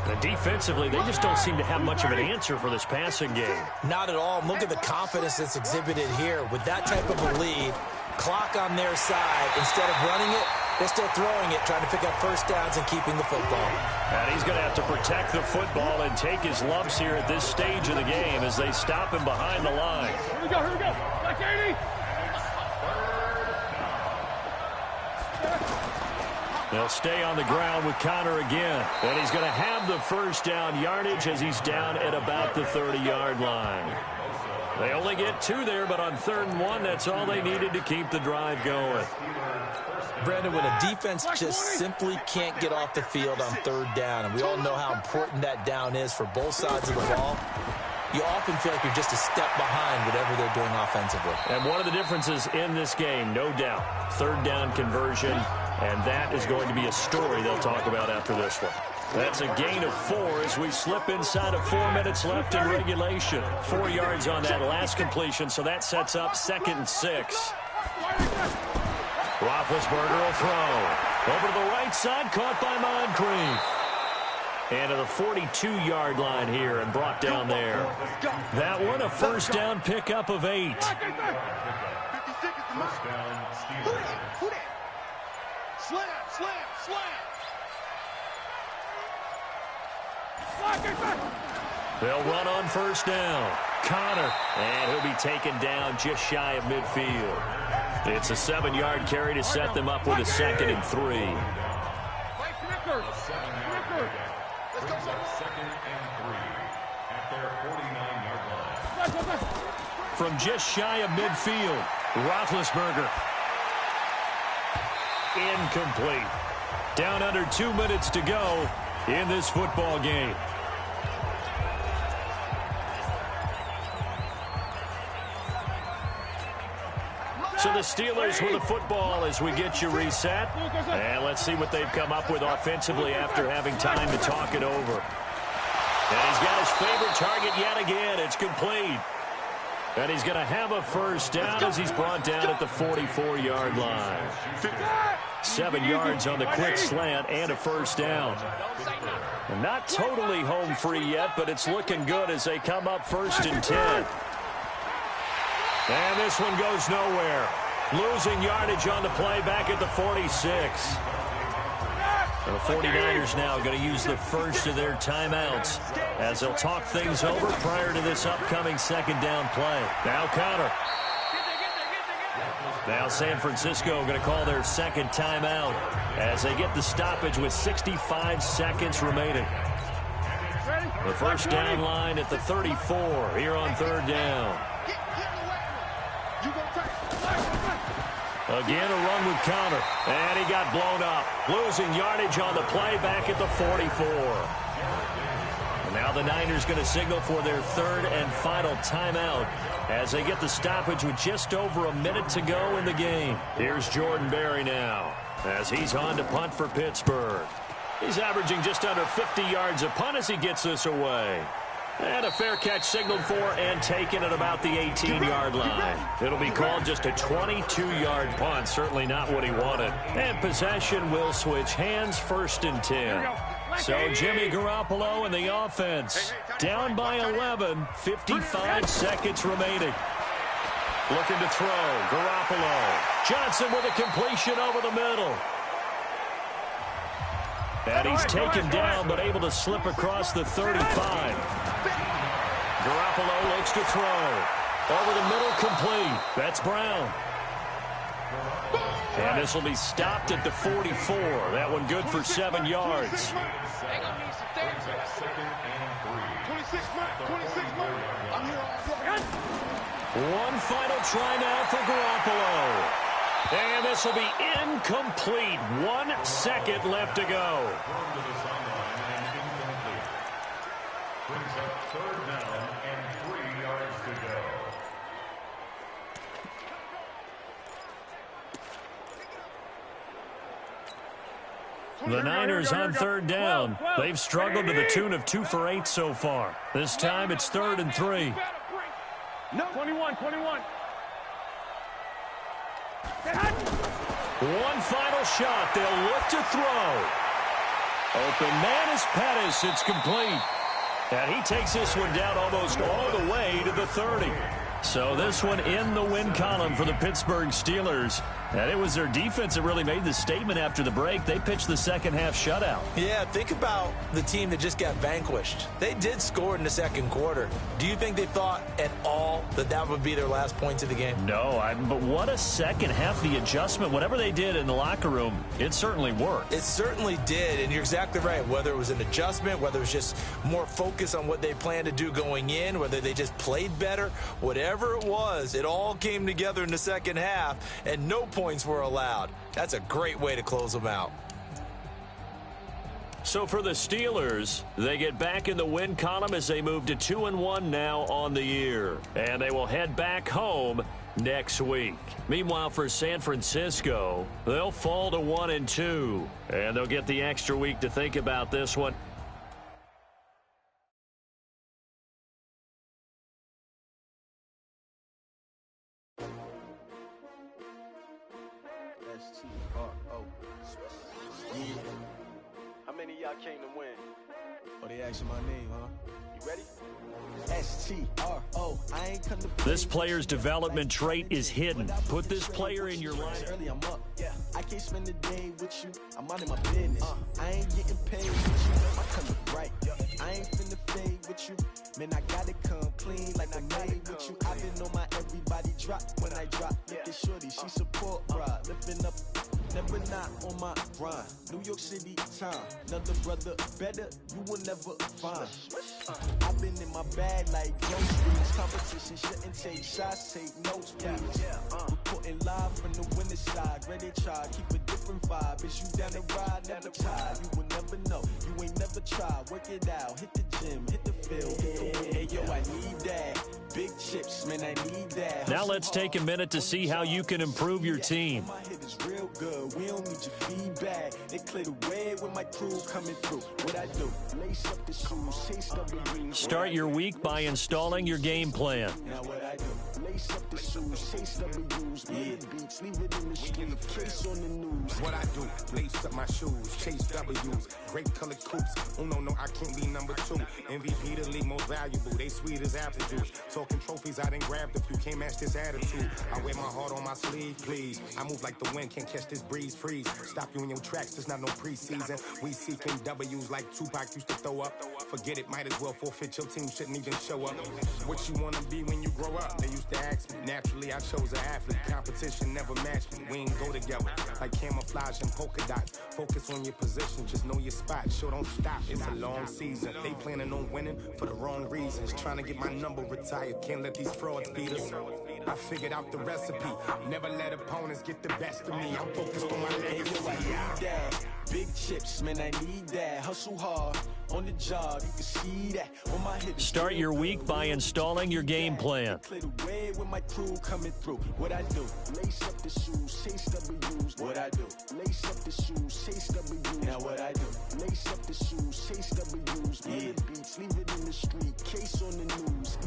And defensively, they just don't seem to have much of an answer for this passing game. Not at all. Look at the confidence that's exhibited here. With that type of a lead, clock on their side, instead of running it, they're still throwing it, trying to pick up 1st downs and keeping the football. And he's going to have to protect the football and take his lumps here at this stage of the game as they stop him behind the line. Here we go, here we go. Back 80. They'll stay on the ground with Connor again. And he's going to have the 1st down yardage as he's down at about the 30-yard line. They only get 2 there, but on 3rd and 1, that's all they needed to keep the drive going. Brandon, when a defense just simply can't get off the field on 3rd down, and we all know how important that down is for both sides of the ball, you often feel like you're just a step behind whatever they're doing offensively. And one of the differences in this game, no doubt, 3rd down conversion, and that is going to be a story they'll talk about after this one. That's a gain of 4 as we slip inside of 4 minutes left in regulation. 4 yards on that last completion, so that sets up 2nd and 6. Roethlisberger will throw. Over to the right side, caught by Moncrief. And to the 42-yard line here and brought down there. That one, a first down pickup of 8. They'll run on first down. Connor, and he'll be taken down just shy of midfield. It's a 7-yard carry to set them up with a 2nd and 3. From just shy of midfield, Roethlisberger. Incomplete. Down under 2 minutes to go in this football game. So the Steelers with the football as we get you reset. And let's see what they've come up with offensively after having time to talk it over. And he's got his favorite target yet again. It's complete. And he's going to have a first down as he's brought down at the 44-yard line. 7 yards on the quick slant and a first down. And not totally home free yet, but it's looking good as they come up 1st and 10. And this one goes nowhere. Losing yardage on the play back at the 46. The 49ers now going to use the first of their timeouts as they'll talk things over prior to this upcoming 2nd down play. Now Connor. Now San Francisco going to call their 2nd timeout as they get the stoppage with 65 seconds remaining. The first down line at the 34 here on 3rd down. Again, a run with Connor, and he got blown up. Losing yardage on the play back at the 44. And now the Niners going to signal for their 3rd and final timeout as they get the stoppage with just over a minute to go in the game. Here's Jordan Berry now as he's on to punt for Pittsburgh. He's averaging just under 50 yards a punt as he gets this away. And a fair catch signaled for and taken at about the 18-yard line. It'll be called just a 22-yard punt. Certainly not what he wanted. And possession will switch hands 1st and 10. So Jimmy Garoppolo and the offense down by 11, 55 seconds remaining. Looking to throw. Garoppolo. Johnson with a completion over the middle. And he's taken down but able to slip across the 35. Garoppolo looks to throw. Over the middle, complete. That's Brown. And this will be stopped at the 44. That one good for 7 yards. One final try now for Garoppolo. And this will be incomplete. 1 second left to go. Brings up 3rd down and 3 yards to go. The Niners on 3rd down. They've struggled to the tune of 2 for 8 so far. This time it's 3rd and 3. No. 21. One final shot. They'll look to throw. Open man is Pettis. It's complete. And he takes this one down almost all the way to the 30. So this one in the win column for the Pittsburgh Steelers. And it was their defense that really made the statement after the break. They pitched the second half shutout. Yeah, think about the team that just got vanquished. They did score in the second quarter. Do you think they thought at all that that would be their last points of the game? No, but what a second half. The adjustment, whatever they did in the locker room, it certainly worked. It certainly did, and you're exactly right. Whether it was an adjustment, whether it was just more focus on what they planned to do going in, whether they just played better, whatever it was, it all came together in the second half, and no points were allowed. That's a great way to close them out. So for the Steelers, they get back in the win column as they move to 2-1 now on the year. And they will head back home next week. Meanwhile, for San Francisco, they'll fall to 1-2. And they'll get the extra week to think about this one. S-T-R-O. Yeah. How many of y'all came to win? Oh, they asking my name, huh? You ready? S-T-R-O. I ain't come to play. This player's development trait is hidden. Put this player in your lineup. Early, I'm up. Yeah. I can't spend the day with you. I'm out of my business. I ain't getting paid with you. I come right. I ain't finna fade with you. Man, I gotta come clean like I made with you. I've been on my everybody drop when I drop. Look at shorty, she support ride. Lifting up, never not on my grind. New York City time, another brother better, you will never find. I've been in my bag like groceries. Competition shouldn't take shots, take notes, please. Reporting live from the winning side. Ready to try, keep a different vibe. Is you down the ride, never tired. You will never know, you ain't never tried. Work it out, hit the gym, hit the field, hit the win. Hey yo, I need that. Big chips, man, I need that. Now let's take a minute to see how you can improve your team. My hit is real good, we don't need your feedback. They clear the way with my crew coming through. What I do, lace up the shoes, chase W. Start your week by installing your game plan. Now what I do, lace up the shoes, chase W's, beats, leave it in the street, case on the news. What I do, lace up my shoes, chase W's, great colored coops. Oh no, I can't be number 2. MVP the league most valuable, they sweet as apple juice. Talking trophies, I done grabbed a few, can't match this attitude. I wear my heart on my sleeve, please. I move like the wind, can't catch this breeze, freeze. Stop you in your tracks, there's not no preseason. We seeking W's like Tupac used to throw up. Forget it, might as well forfeit, your team shouldn't even show up. What you wanna be when you grow up? They used to ask me. Naturally, I chose an athlete. Competition never matched me. We ain't go together like camouflage and polka dots. Focus on your position, just know your spot. Sure, don't stop, it's a long season. They planning on winning for the wrong reasons. Trying to get my number retired, can't let these frauds beat us. I figured out the recipe. Never let opponents get the best of me. I'm focused on my legacy. I need that. Big chips, man, I need that. Hustle hard on the job, you can see that. On my hip, Start your week by installing your game plan. Clear the way with my crew coming through. What I do, lace up the shoes, chase W's. What I do, lace up the shoes, chase W's. Now what I do, lace up the shoes, chase W's. Beats, leave it in the street, case on the news.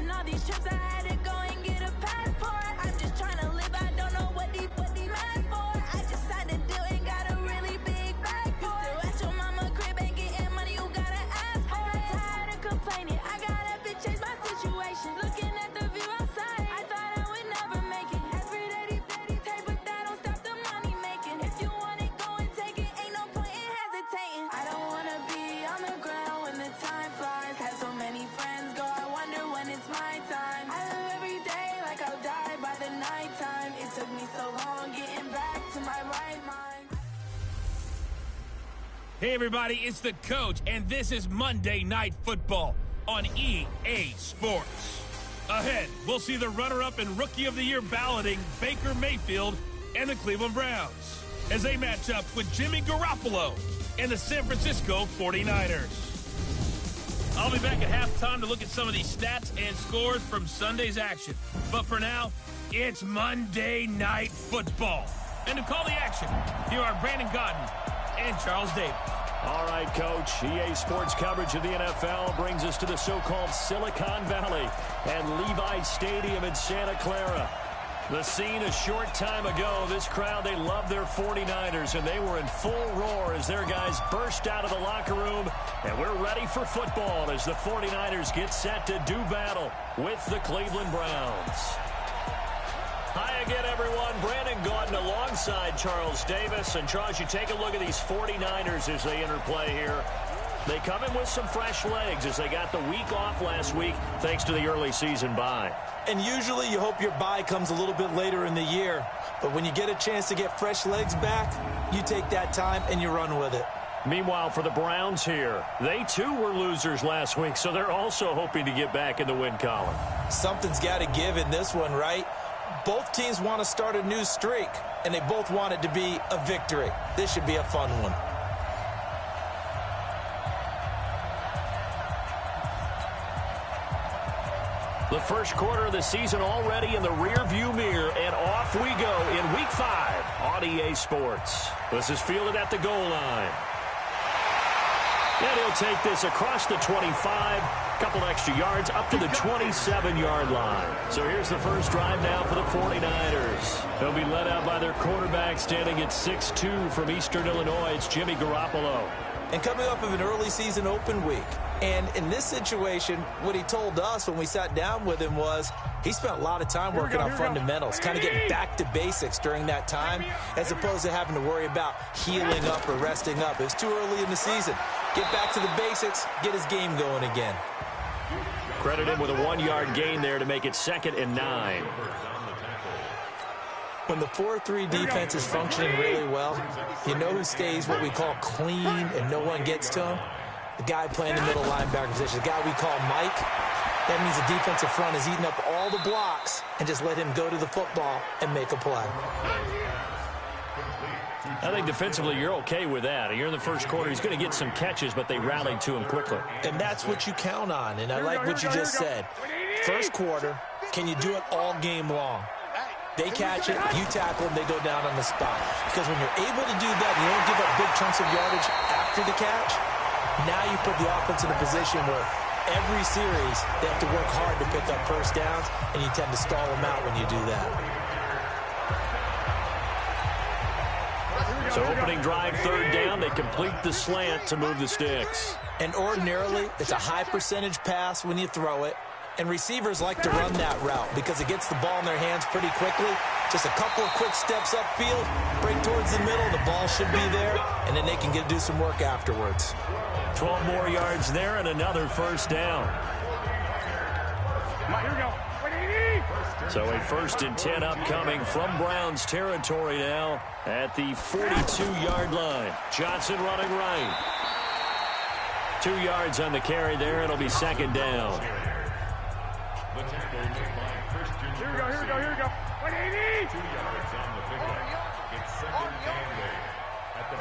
And all these trips I had to go and get a passport. I'm just trying to live, I don't know what they mad for. I just signed a deal and got a really big bag for it. You still at your mama crib and getting money, you gotta ask for it. I'm tired of complaining, I gotta change my situation. Looking at the view outside, I thought I would never make it. Every day, take, but that don't stop the money making. If you want it, go and take it, ain't no point in hesitating. I don't wanna be on the ground when the time flies. Had so many friends go, I wonder when it's my time. I live every day like I'll die by the nighttime. It took me so long getting back to my right mind. Hey everybody, it's the Coach, and this is Monday Night Football on EA Sports. Ahead, we'll see the runner-up and Rookie of the Year balloting Baker Mayfield and the Cleveland Browns as they match up with Jimmy Garoppolo and the San Francisco 49ers. I'll be back at halftime to look at some of these stats and scores from Sunday's action. But for now, it's Monday Night Football. And to call the action, here are Brandon Godden and Charles Davis. All right, Coach. EA Sports coverage of the NFL brings us to the so-called Silicon Valley and Levi Stadium in Santa Clara. The scene a short time ago, this crowd, they love their 49ers, and they were in full roar as their guys burst out of the locker room, and we're ready for football as the 49ers get set to do battle with the Cleveland Browns. Hi again, everyone. Brandon Gaudin alongside Charles Davis. And, Charles, you take a look at these 49ers as they enter play here. They come in with some fresh legs as they got the week off last week thanks to the early season bye. And usually you hope your bye comes a little bit later in the year. But when you get a chance to get fresh legs back, you take that time and you run with it. Meanwhile, for the Browns here, they too were losers last week, so they're also hoping to get back in the win column. Something's got to give in this one, right? Both teams want to start a new streak, and they both want it to be a victory. This should be a fun one. The first quarter of the season already in the rear-view mirror, and off we go in Week 5 on EA Sports. This is fielded at the goal line. And he'll take this across the 25, couple extra yards up to the 27-yard line. So here's the first drive now for the 49ers. They'll be led out by their quarterback standing at 6'2" from Eastern Illinois. It's Jimmy Garoppolo. And coming off of an early season open week. And in this situation, what he told us when we sat down with him was he spent a lot of time working on fundamentals, kind of getting back to basics during that time, as opposed to having to worry about healing up or resting up. It was too early in the season. Get back to the basics, get his game going again. Credit him with a 1-yard gain there to make it 2nd and 9. When the 4-3 defense is functioning really well, you know who stays what we call clean and no one gets to him? The guy playing the middle linebacker position, the guy we call Mike. That means the defensive front is eating up all the blocks and just let him go to the football and make a play. I think defensively you're okay with that. You're in the first quarter. He's going to get some catches, but they rallied to him quickly. And that's what you count on, and I like what you just said. First quarter, can you do it all game long? They catch it, you tackle them, they go down on the spot. Because when you're able to do that, you don't give up big chunks of yardage after the catch, now you put the offense in a position where every series they have to work hard to pick up first downs, and you tend to stall them out when you do that. So opening drive, 3rd down, they complete the slant to move the sticks. And ordinarily, it's a high percentage pass when you throw it. And receivers like to run that route because it gets the ball in their hands pretty quickly. Just a couple of quick steps upfield, break towards the middle, the ball should be there, and then they can do some work afterwards. 12 more yards there and another first down. Here we go. So a 1st and 10 upcoming from Browns territory now at the 42-yard line. Johnson running right. 2 yards on the carry there. It'll be 2nd down. Here we go. 180. 2 yards on the pickup. It's 2nd and 8 at the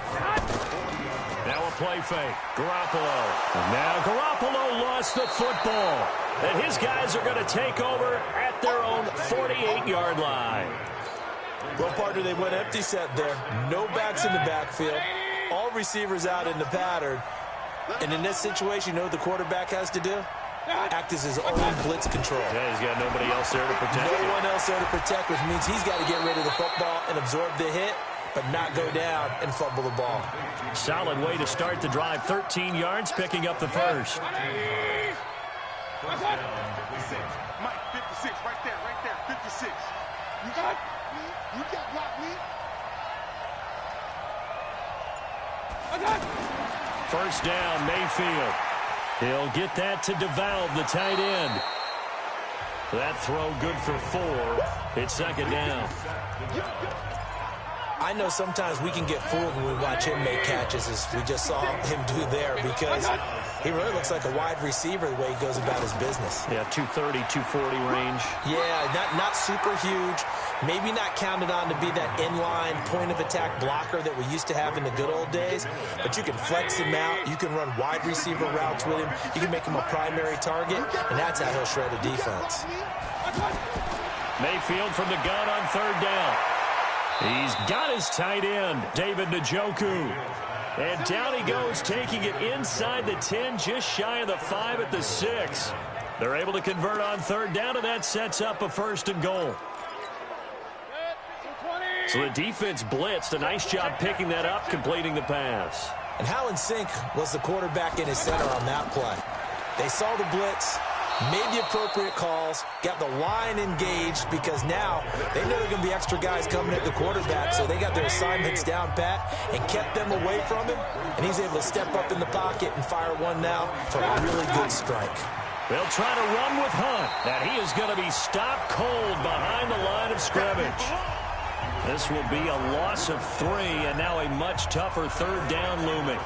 Now a play fake. Garoppolo. And now Garoppolo lost the football. And his guys are going to take over at their own 48-yard line. Well, partner, they went empty set there. No backs in the backfield. All receivers out in the pattern. And in this situation, you know what the quarterback has to do? act as his own blitz control. Yeah, he's got nobody else there to protect him. No one else there to protect, which means he's got to get rid of the football and absorb the hit, but not go down and fumble the ball. Solid way to start the drive. 13 yards, picking up the first. Mike, 56, right there, 56. You got blocked me. First down, Mayfield. He'll get that to DeValve, the tight end. That throw good for 4. It's second down. I know sometimes we can get fooled when we watch him make catches, as we just saw him do there, because he really looks like a wide receiver the way he goes about his business. Yeah, 230, 240 range. Yeah, not super huge. Maybe not counted on to be that inline point-of-attack blocker that we used to have in the good old days, but you can flex him out. You can run wide receiver routes with him. You can make him a primary target, and that's how he'll shred a defense. Mayfield from the gun on third down. He's got his tight end, David Njoku. And down he goes, taking it inside the 10, just shy of the 5 at the 6. They're able to convert on third down, and that sets up a 1st and goal. So the defense blitzed. A nice job picking that up, completing the pass. And how in sync was the quarterback in his center on that play? They saw the blitz, made the appropriate calls, got the line engaged, because now they know there are going to be extra guys coming at the quarterback, so they got their assignments down pat and kept them away from him, and he's able to step up in the pocket and fire one now for a really good strike. They'll try to run with Hunt. That he is going to be stopped cold behind the line of scrimmage. This will be a loss of 3, and now a much tougher third down looming.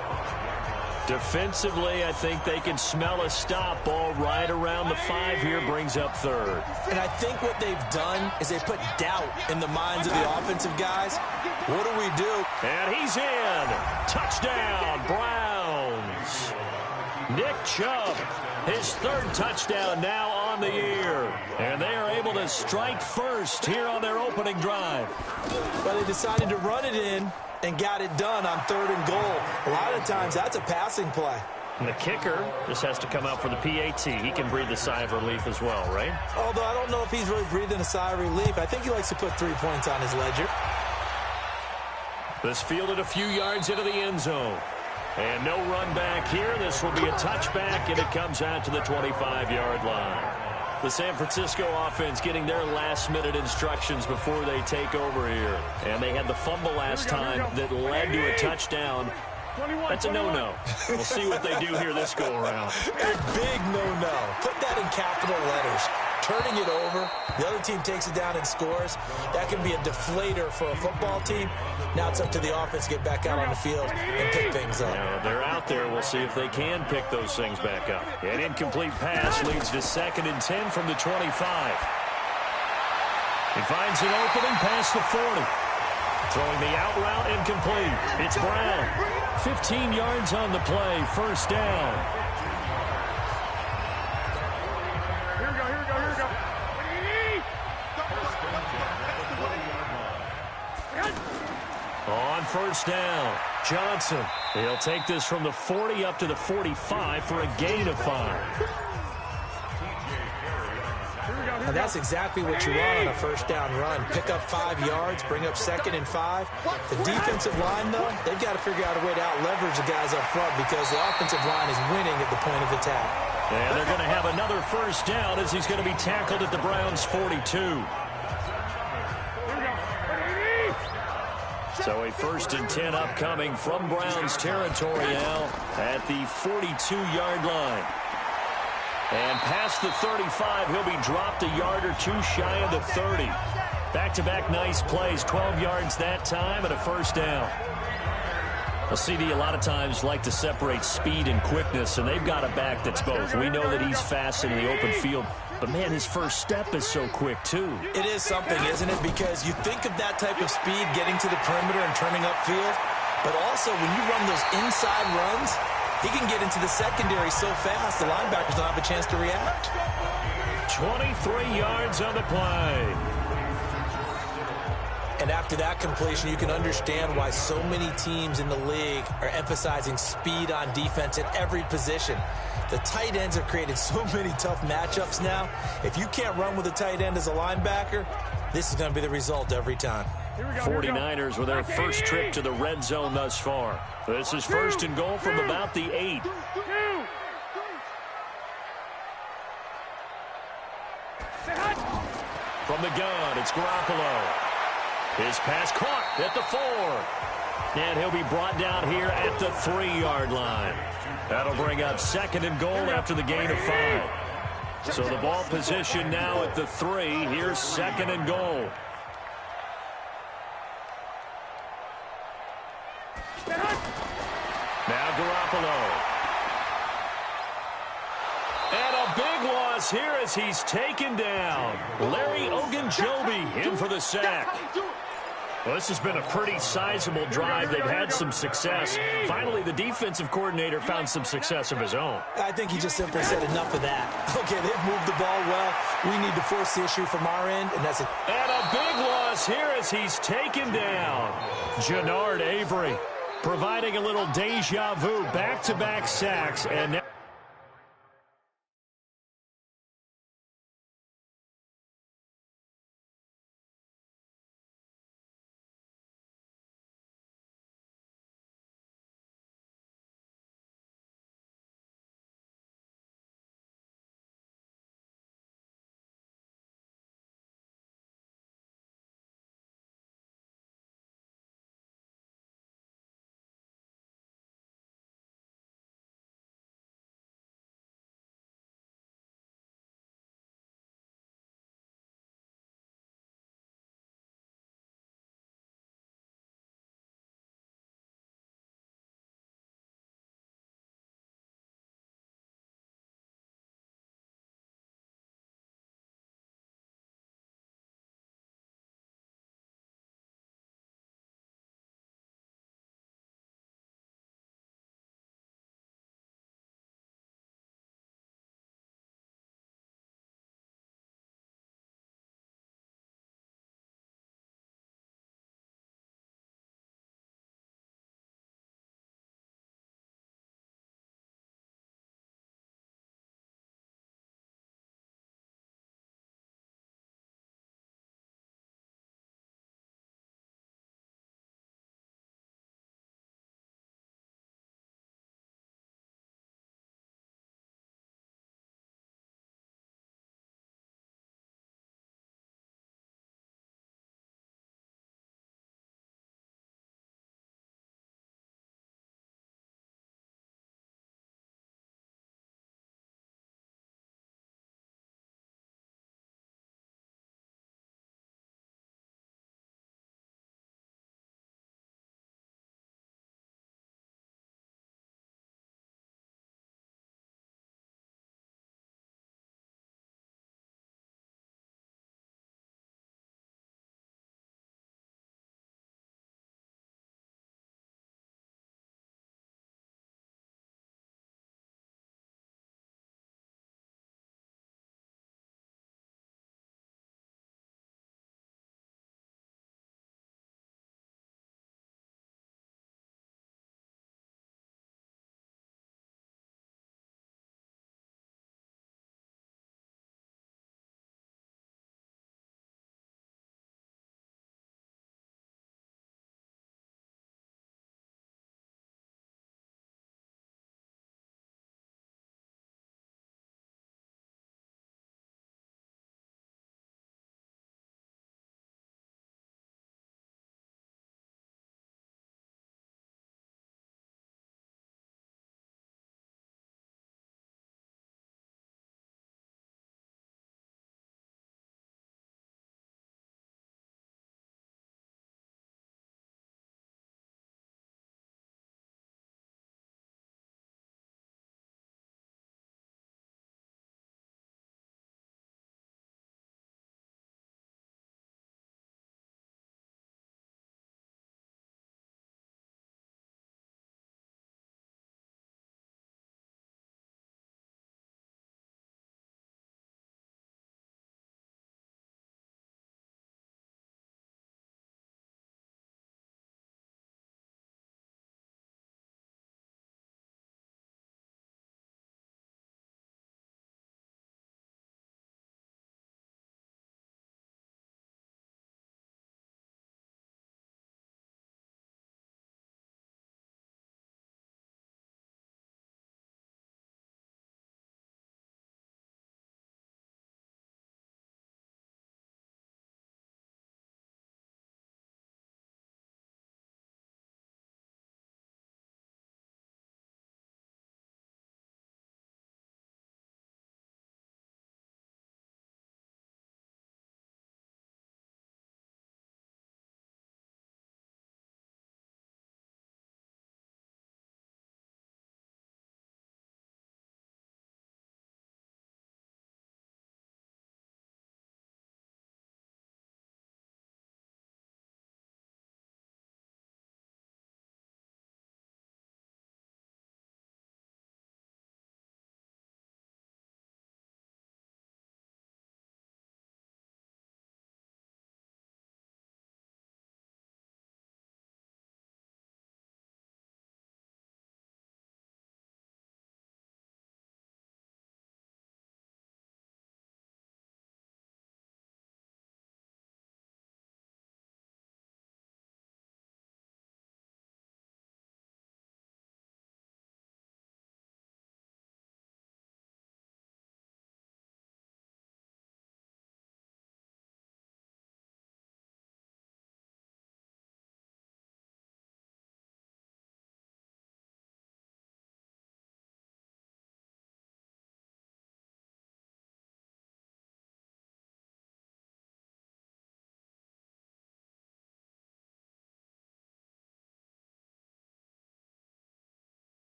Defensively, I think they can smell a stop ball right around the 5 here, brings up third. And I think what they've done is they put doubt in the minds of the offensive guys. What do we do? And he's in. Touchdown, Browns. Nick Chubb, his 3rd touchdown now on the year. And they are able to strike first here on their opening drive. But they decided to run it in and got it done on 3rd and goal. A lot of times that's a passing play. And the kicker just has to come out for the PAT. He can breathe a sigh of relief as well, right? Although I don't know if he's really breathing a sigh of relief. I think he likes to put 3 points on his ledger. This fielded a few yards into the end zone. And no run back here. This will be a touchback, and it comes out to the 25-yard line. The San Francisco offense getting their last-minute instructions before they take over here. And they had the fumble last time that led to a touchdown. That's a no-no. We'll see what they do here this go-around. A big no-no. Put that in capital letters. Turning it over, the other team takes it down and scores. That can be a deflator for a football team. Now it's up to the offense to get back out on the field and pick things up. Now, they're out there. We'll see if they can pick those things back up. An incomplete pass leads to 2nd and 10 from the 25. He finds an opening past the 40. Throwing the out route incomplete. It's Brown. 15 yards on the play. 1st down. On 1st down, Johnson. He'll take this from the 40 up to the 45 for a gain of 5. And that's exactly what you want on a 1st down run. Pick up 5 yards, bring up 2nd and 5. The defensive line, though, they've got to figure out a way to out-leverage the guys up front because the offensive line is winning at the point of attack. And they're going to have another 1st down as he's going to be tackled at the Browns' 42. So a 1st and 10 upcoming from Browns territory now at the 42-yard line. And past the 35, he'll be dropped a yard or 2 shy of the 30. Back-to-back nice plays, 12 yards that time and a 1st down. Well, CD a lot of times like to separate speed and quickness, and they've got a back that's both. We know that he's fast in the open field, but, man, his first step is so quick, too. It is something, isn't it? Because you think of that type of speed getting to the perimeter and turning upfield, but also when you run those inside runs, he can get into the secondary so fast the linebackers don't have a chance to react. 23 yards on the play. And after that completion, you can understand why so many teams in the league are emphasizing speed on defense at every position. The tight ends have created so many tough matchups now. If you can't run with a tight end as a linebacker, this is going to be the result every time. 49ers with their first trip to the red zone thus far. This is first and goal from about the 8. From the gun, it's Garoppolo. His pass caught at the 4. And he'll be brought down here at the 3-yard line. That'll bring up second and goal after the gain of 5. So the ball position now at the 3. Here's second and goal. Now Garoppolo. And a big loss here as he's taken down. Larry Ogunjobi in for the sack. Well, this has been a pretty sizable drive. They've had some success. Finally, the defensive coordinator found some success of his own. I think he just simply said enough of that. Okay, they've moved the ball well. We need to force the issue from our end, and that's it. And a big loss here as he's taken down. Jannard Avery providing a little deja vu, back-to-back sacks, and now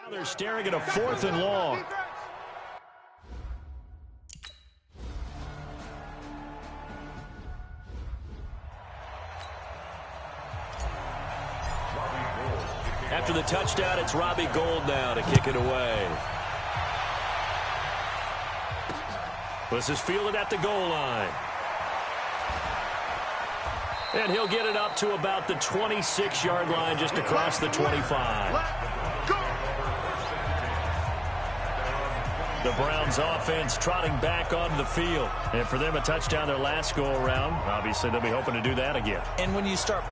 Now they're staring at a 4th and long. After the touchdown, it's Robbie Gould now to kick it away. This is fielded at the goal line. And he'll get it up to about the 26-yard line, just across the 25. The Browns offense trotting back onto the field. And for them, a touchdown their last go-around. Obviously, they'll be hoping to do that again. And when you start